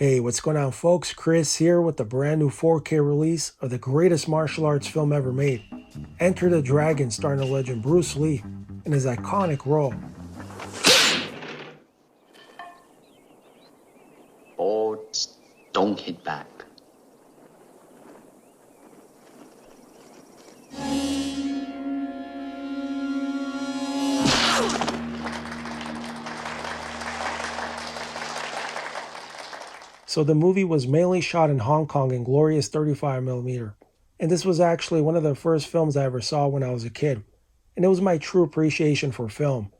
Hey, what's going on, folks? Chris here with the brand new 4K release of the greatest martial arts film ever made. Enter the Dragon, starring the legend Bruce Lee in his iconic role. Boards don't hit back. So the movie was mainly shot in Hong Kong in glorious 35mm. And this was actually one of the first films I ever saw when I was a kid. And it was my true appreciation for film.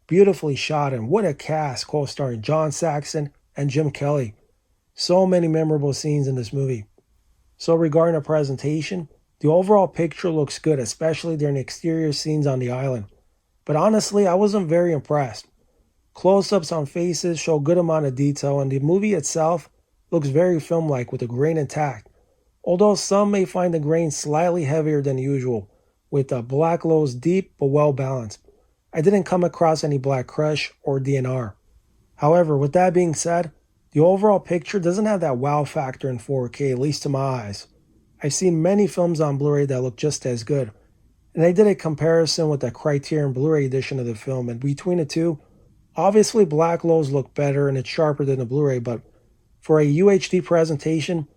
Beautifully shot, and what a cast, co-starring John Saxon and Jim Kelly. So many memorable scenes in this movie. So regarding the presentation, the overall picture looks good, especially during the exterior scenes on the island. But honestly, I wasn't very impressed. Close-ups on faces show a good amount of detail, and the movie itself looks very film-like with the grain intact. Although some may find the grain slightly heavier than usual, with black lows deep but well balanced. I didn't come across any black crush or DNR. However, with that being said, the overall picture doesn't have that wow factor in 4K, at least to my eyes. I've seen many films on Blu-ray that look just as good, and I did a comparison with the Criterion Blu-ray edition of the film, and between the two, obviously black lows look better and it's sharper than the Blu-ray, but for a UHD presentation,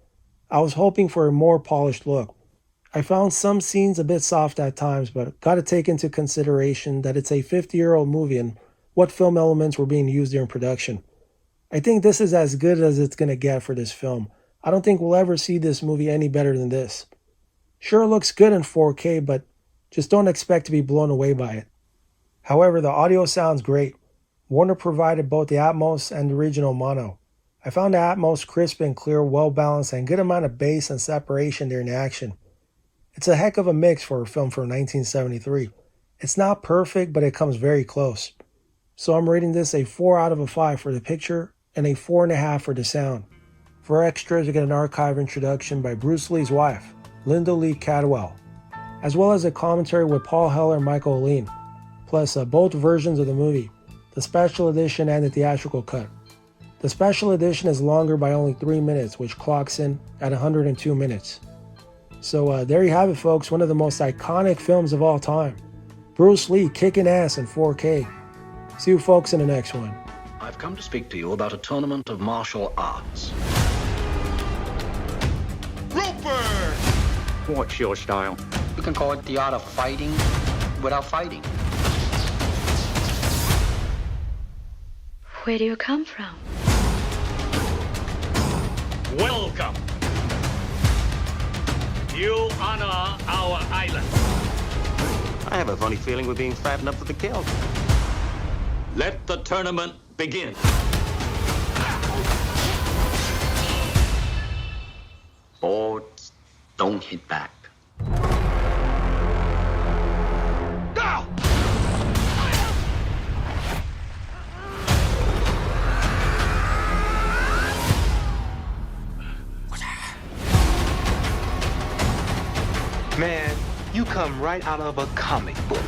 I was hoping for a more polished look. I found some scenes a bit soft at times, but gotta take into consideration that it's a 50-year-old movie and what film elements were being used during production. I think this is as good as it's gonna get for this film. I don't think we'll ever see this movie any better than this. Sure, it looks good in 4K, but just don't expect to be blown away by it. However, the audio sounds great. Warner provided both the Atmos and the original mono. I found the Atmos crisp and clear, well balanced, and good amount of bass and separation during the action. It's a heck of a mix for a film from 1973. It's not perfect, but it comes very close. So I'm rating this a 4 out of 5 for the picture and a 4.5 for the sound. For extras, you get an archive introduction by Bruce Lee's wife, Linda Lee Cadwell, as well as a commentary with Paul Heller and Michael O'Lean, plus both versions of the movie, the special edition and the theatrical cut. The special edition is longer by only 3 minutes, which clocks in at 102 minutes. So there you have it, folks, one of the most iconic films of all time. Bruce Lee kicking ass in 4K. See you folks in the next one. I've come to speak to you about a tournament of martial arts. Roper! What's your style? You can call it the art of fighting without fighting. Where do you come from? Welcome. You honor our island. I have a funny feeling we're being fattened up for the kill. Let the tournament begin. Boards don't hit back. Go! Man, you come right out of a comic book.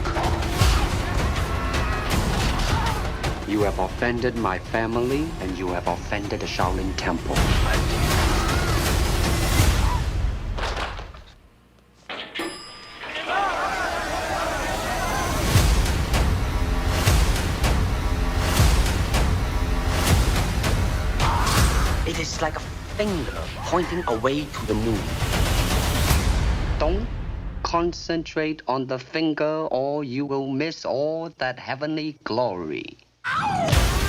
You have offended my family, and you have offended the Shaolin Temple. It is like a finger pointing away to the moon. Don't concentrate on the finger, or you will miss all that heavenly glory. Ow!